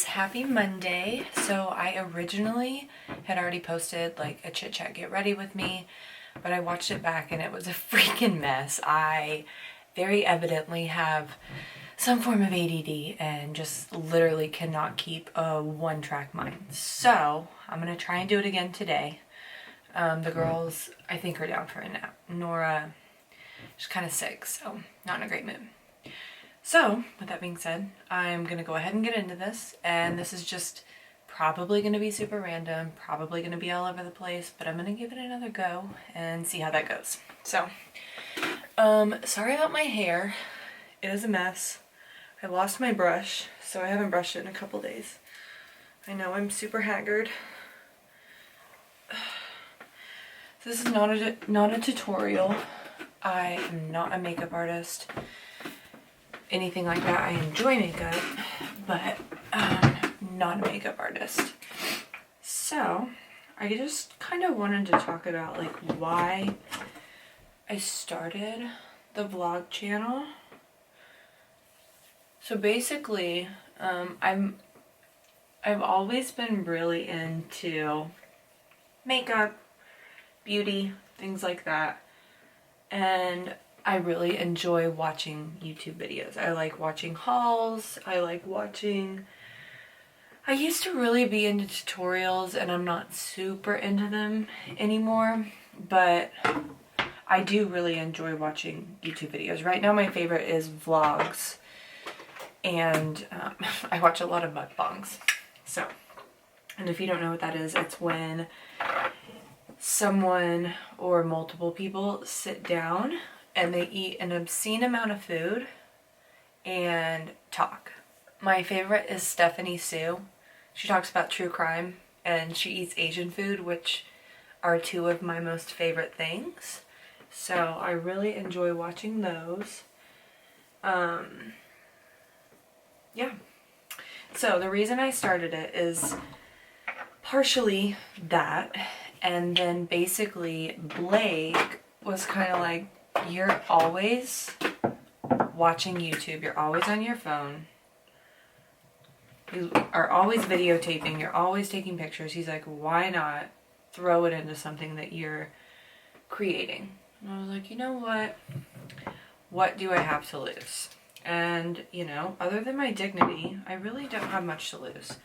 guys, happy Monday. So I originally had already posted like a chit chat get ready with me, but I watched it back and it was a freaking mess. I very evidently have some form of ADD and just literally cannot keep a one-track mind. So I'm gonna try and do it again today. The girls, I think, are down for a nap. Nora, she's kind of sick, so not in a great mood. So, with that being said, I'm going to go ahead and get into this, and this is just probably going to be super random, probably going to be all over the place, but I'm going to give it another go and see how that goes. So, sorry about my hair. It is a mess. I lost my brush, so I haven't brushed it in a couple days. I know I'm super haggard. This is not a tutorial. I am not a makeup artist. Anything like that. I enjoy makeup, but not a makeup artist. So I just kind of wanted to talk about like why I started the vlog channel. So basically, I've always been really into makeup, beauty, things like that, and I really enjoy watching YouTube videos. I like watching hauls. I used to really be into tutorials and I'm not super into them anymore, but I do really enjoy watching YouTube videos. Right now my favorite is vlogs, and I watch a lot of mukbangs. So, and if you don't know what that is, it's when someone or multiple people sit down and they eat an obscene amount of food and talk. My favorite is Stephanie Sue. She talks about true crime and she eats Asian food, which are two of my most favorite things. So I really enjoy watching those. Yeah. So the reason I started it is partially that, and then basically Blake was kind of like, you're always watching YouTube, you're always on your phone, you are always videotaping, you're always taking pictures. He's like, why not throw it into something that you're creating? And I was like, you know what do I have to lose? And, you know, other than my dignity, I really don't have much to lose.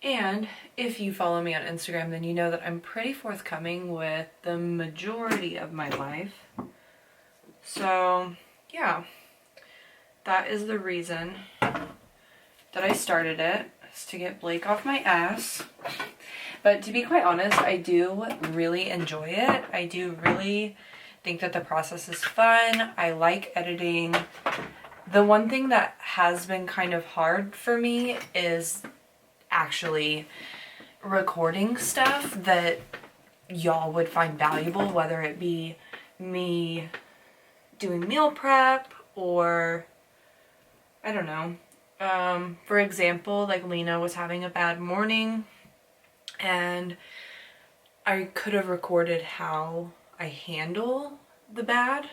And if you follow me on Instagram, then you know that I'm pretty forthcoming with the majority of my life. So, yeah, that is the reason that I started it, is to get Blake off my ass. But to be quite honest, I do really enjoy it. I do really think that the process is fun. I like editing. The one thing that has been kind of hard for me is actually recording stuff that y'all would find valuable, whether it be me doing meal prep or I don't know. For example, like Lena was having a bad morning and I could have recorded how I handle the bad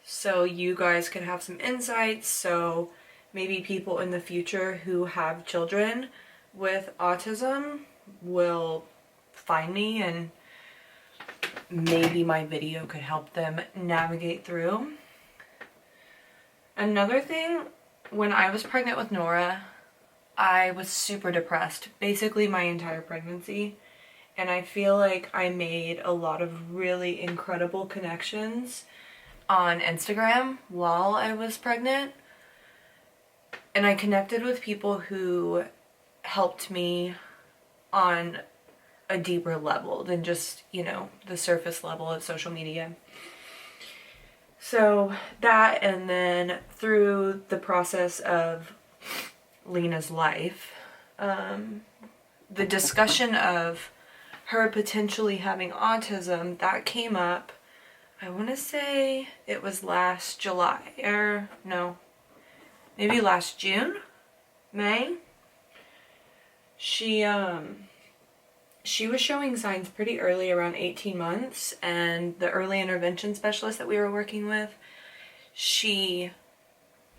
so you guys could have some insights, so maybe people in the future who have children with autism will find me and maybe my video could help them navigate through. Another thing, when I was pregnant with Nora, I was super depressed basically my entire pregnancy, and I feel like I made a lot of really incredible connections on Instagram while I was pregnant, and I connected with people who helped me on a deeper level than just, you know, the surface level of social media. So that, and then through the process of Lena's life, the discussion of her potentially having autism, that came up, I want to say it was last July, or no, maybe last June, May. She was showing signs pretty early, around 18 months, and the early intervention specialist that we were working with, she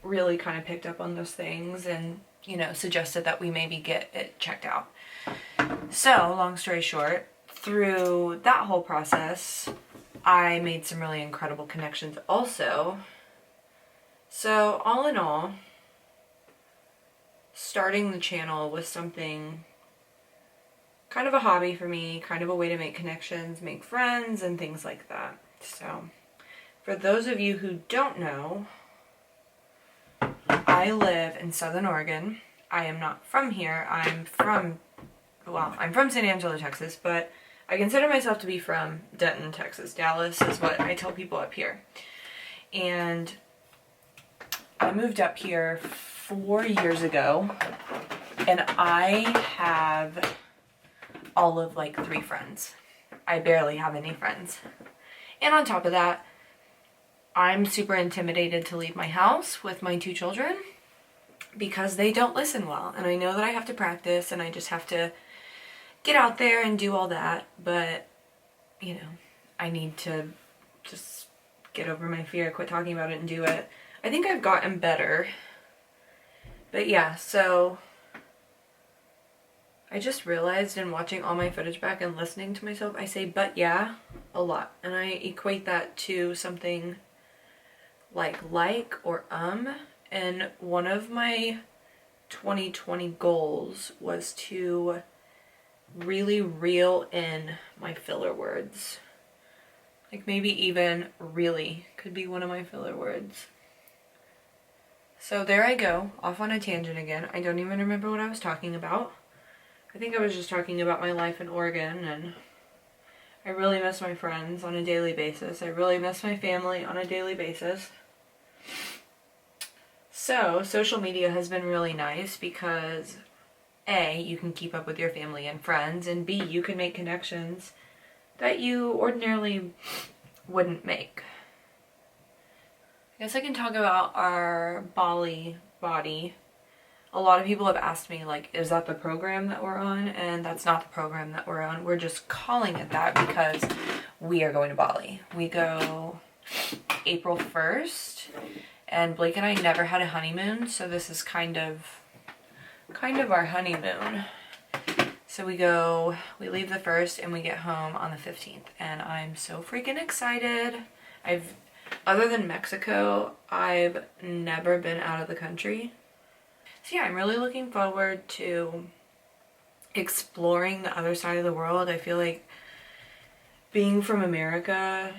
really kind of picked up on those things, and you know, suggested that we maybe get it checked out. So, long story short, through that whole process, I made some really incredible connections also. So, all in all, starting the channel was something kind of a hobby for me, kind of a way to make connections, make friends, and things like that. So, for those of you who don't know, I live in Southern Oregon. I am not from here. I'm from San Angelo, Texas, but I consider myself to be from Denton, Texas. Dallas is what I tell people up here. And I moved up here 4 years ago, and I have all of like 3 friends. I barely have any friends. And on top of that, I'm super intimidated to leave my house with my 2 children because they don't listen well. And I know that I have to practice and I just have to get out there and do all that. But, you know, I need to just get over my fear, quit talking about it and do it. I think I've gotten better. But yeah, so I just realized in watching all my footage back and listening to myself, I say "but yeah" a lot. And I equate that to something like or and one of my 2020 goals was to really reel in my filler words. Like maybe even really could be one of my filler words. So there I go, off on a tangent again. I don't even remember what I was talking about. I think I was just talking about my life in Oregon, and I really miss my friends on a daily basis. I really miss my family on a daily basis. So, social media has been really nice because A, you can keep up with your family and friends, and B, you can make connections that you ordinarily wouldn't make. I guess I can talk about our Bali body. A lot of people have asked me, like, is that the program that we're on? And that's not the program that we're on. We're just calling it that because we are going to Bali. We go April 1st. And Blake and I never had a honeymoon, so this is kind of our honeymoon. So we leave the 1st and we get home on the 15th. And I'm so freaking excited. Other than Mexico, I've never been out of the country. So yeah, I'm really looking forward to exploring the other side of the world. I feel like being from America,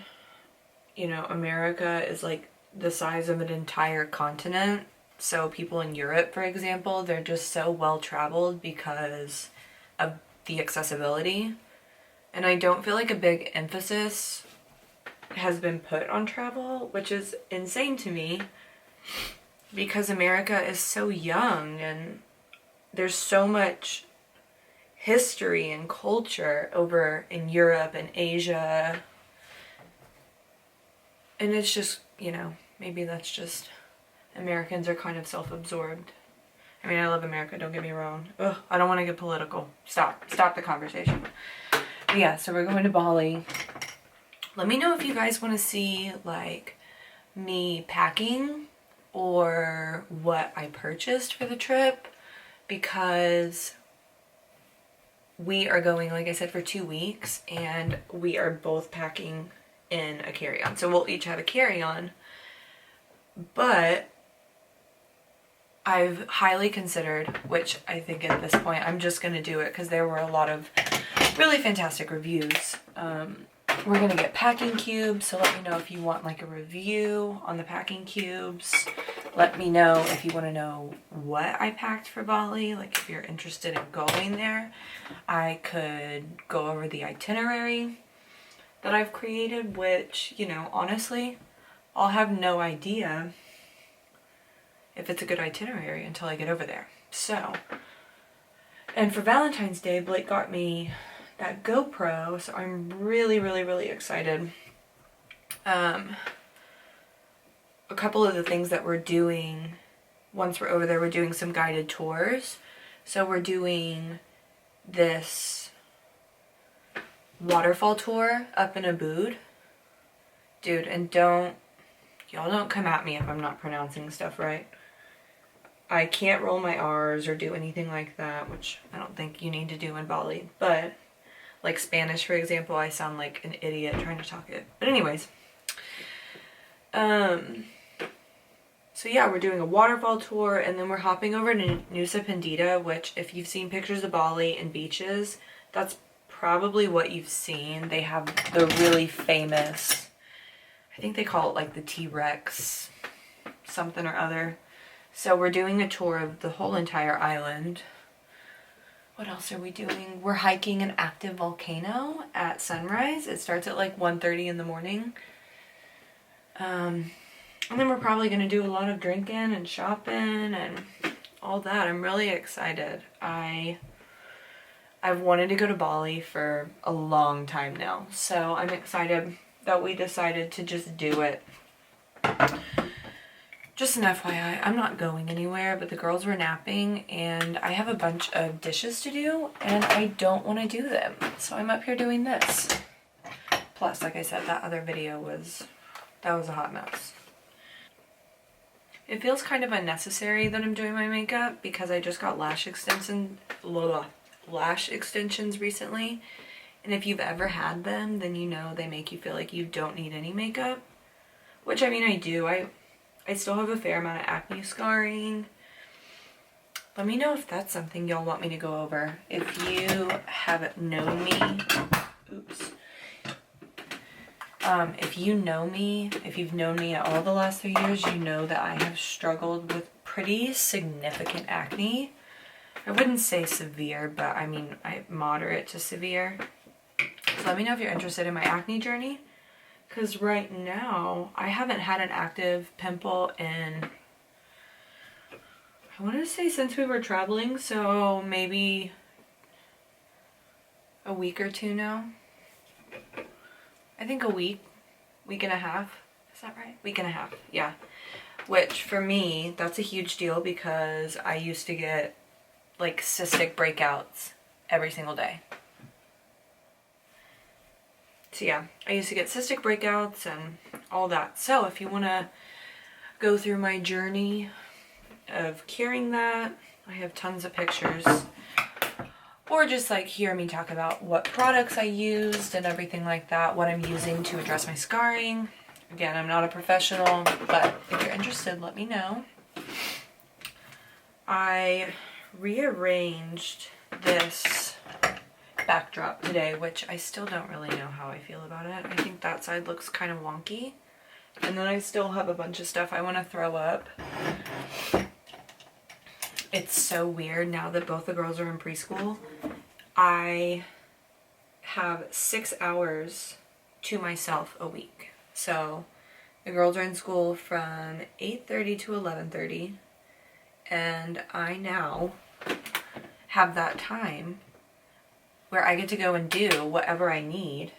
you know, America is like the size of an entire continent. So people in Europe, for example, they're just so well traveled because of the accessibility. And I don't feel like a big emphasis has been put on travel, which is insane to me because America is so young and there's so much history and culture over in Europe and Asia. And it's just, you know, maybe that's just Americans are kind of self-absorbed. I mean, I love America, don't get me wrong. Ugh, I don't want to get political. Stop the conversation. But yeah, so we're going to Bali. Let me know if you guys want to see, like, me packing or what I purchased for the trip, because we are going, like I said, for 2 weeks, and we are both packing in a carry-on. So we'll each have a carry-on, but I've highly considered, which I think at this point I'm just going to do it because there were a lot of really fantastic reviews. We're going to get packing cubes, so let me know if you want like a review on the packing cubes. Let me know if you want to know what I packed for Bali, like if you're interested in going there. I could go over the itinerary that I've created, which, you know, honestly, I'll have no idea if it's a good itinerary until I get over there. So, and for Valentine's Day, Blake got me that GoPro, so I'm really, really, really excited. A couple of the things that we're doing once we're over there, we're doing some guided tours. So we're doing this waterfall tour up in Ubud. Dude, and y'all don't come at me if I'm not pronouncing stuff right. I can't roll my R's or do anything like that, which I don't think you need to do in Bali. But like Spanish, for example, I sound like an idiot trying to talk it. But anyways, so yeah, we're doing a waterfall tour, and then we're hopping over to Nusa Penida, which if you've seen pictures of Bali and beaches, that's probably what you've seen. They have the really famous, I think they call it like the T-Rex something or other. So we're doing a tour of the whole entire island. What else are we doing? We're hiking an active volcano at sunrise. It starts at like 1:30 in the morning. And then we're probably going to do a lot of drinking and shopping and all that. I'm really excited. I've wanted to go to Bali for a long time now. So I'm excited that we decided to just do it. Just an FYI, I'm not going anywhere, but the girls were napping and I have a bunch of dishes to do and I don't want to do them. So I'm up here doing this. Plus, like I said, that other video was a hot mess. It feels kind of unnecessary that I'm doing my makeup because I just got lash extensions recently. And if you've ever had them, then you know they make you feel like you don't need any makeup. Which, I mean, I do. I still have a fair amount of acne scarring. Let me know if that's something y'all want me to go over. If you have known me, if you've known me at all the last 3 years, you know that I have struggled with pretty significant acne. I wouldn't say severe, but I mean, moderate to severe. So let me know if you're interested in my acne journey. Because right now, I haven't had an active pimple in, I want to say since we were traveling, so maybe a week or two now. I think a week and a half. Is that right? Week and a half, yeah. Which for me, that's a huge deal because I used to get like cystic breakouts every single day. So yeah, I used to get cystic breakouts and all that. So if you want to go through my journey of curing that, I have tons of pictures. Or just like hear me talk about what products I used and everything like that, what I'm using to address my scarring. Again, I'm not a professional, but if you're interested, let me know. I rearranged this backdrop today, which I still don't really know how I feel about it. I think that side looks kind of wonky. And then I still have a bunch of stuff I want to throw up. It's so weird now that both the girls are in preschool. I have 6 hours to myself a week. So the girls are in school from 8:30 to 11:30. And I now have that time where I get to go and do whatever I need,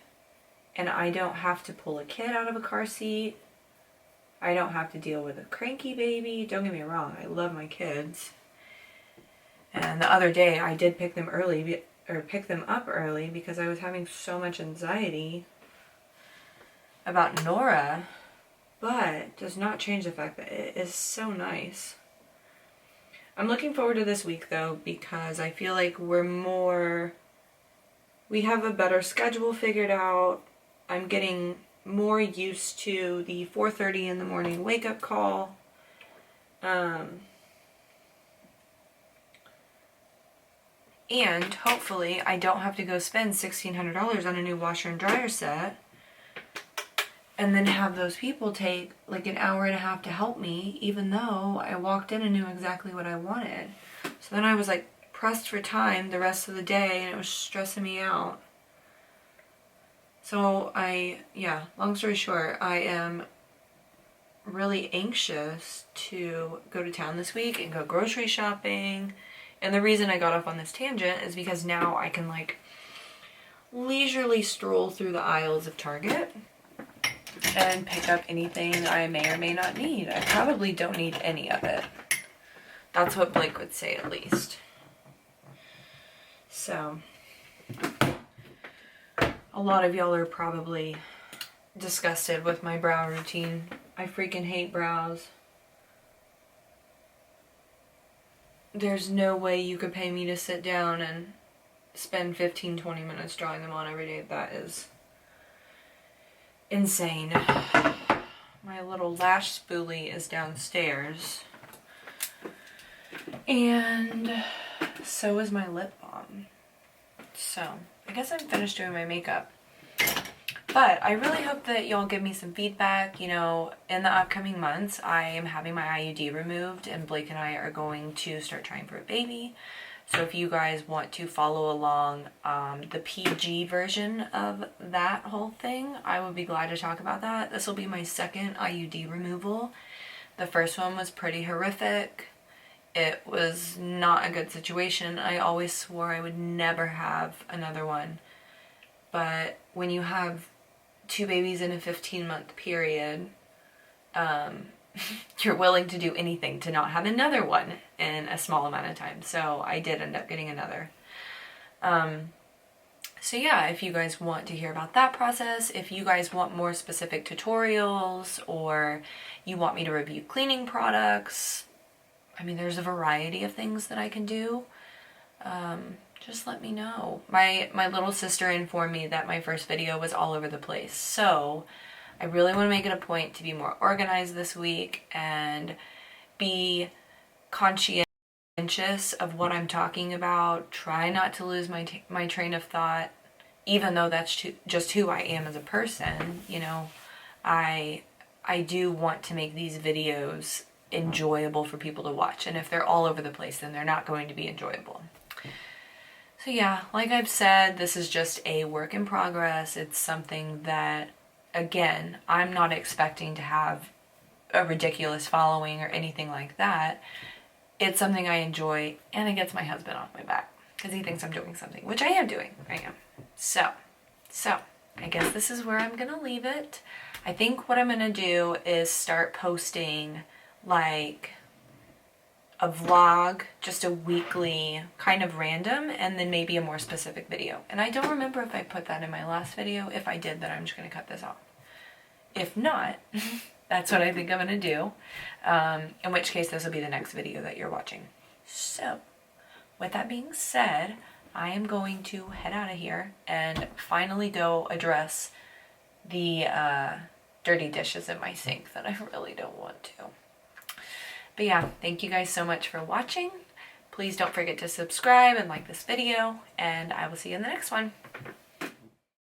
and I don't have to pull a kid out of a car seat. I don't have to deal with a cranky baby. Don't get me wrong, I love my kids. And the other day I did pick them up early because I was having so much anxiety about Nora, but does not change the fact that it is so nice. I'm looking forward to this week though because I feel like we have a better schedule figured out. I'm getting more used to the 4:30 in the morning wake up call. And hopefully I don't have to go spend $1,600 on a new washer and dryer set and then have those people take like an hour and a half to help me, even though I walked in and knew exactly what I wanted. So then I was like pressed for time the rest of the day and it was stressing me out. So long story short, I am really anxious to go to town this week and go grocery shopping. And the reason I got off on this tangent is because now I can like leisurely stroll through the aisles of Target and pick up anything I may or may not need. I probably don't need any of it. That's what Blake would say at least. So, a lot of y'all are probably disgusted with my brow routine. I freaking hate brows. there's no way you could pay me to sit down and spend 15-20 minutes drawing them on every day. That is insane. My little lash spoolie is downstairs. And so is my lip balm. So, I guess I'm finished doing my makeup. But I really hope that y'all give me some feedback. You know, in the upcoming months, I am having my IUD removed, and Blake and I are going to start trying for a baby. So if you guys want to follow along the PG version of that whole thing, I would be glad to talk about that. This will be my second IUD removal. The first one was pretty horrific. It was not a good situation. I always swore I would never have another one. But when you have 2 babies in a 15-month period, you're willing to do anything to not have another one in a small amount of time. So I did end up getting another. So yeah, if you guys want to hear about that process, if you guys want more specific tutorials, or you want me to review cleaning products, I mean, there's a variety of things that I can do. Just let me know. My little sister informed me that my first video was all over the place. So I really want to make it a point to be more organized this week and be conscientious of what I'm talking about. Try not to lose my train of thought, even though that's just who I am as a person. You know, I do want to make these videos enjoyable for people to watch. And if they're all over the place, then they're not going to be enjoyable. So yeah, like I've said, this is just a work in progress. It's something that, again, I'm not expecting to have a ridiculous following or anything like that. It's something I enjoy, and it gets my husband off my back because he thinks I'm doing something, which I am doing. I am. So I guess this is where I'm gonna leave it. I think what I'm gonna do is start posting like a vlog, just a weekly kind of random, and then maybe a more specific video. And I don't remember if I put that in my last video. If I did, then I'm just going to cut this off. If not, that's what I think I'm going to do. In which case, this will be the next video that you're watching. So, with that being said, I am going to head out of here and finally go address the dirty dishes in my sink that I really don't want to. But yeah, thank you guys so much for watching. Please don't forget to subscribe and like this video, and I will see you in the next one.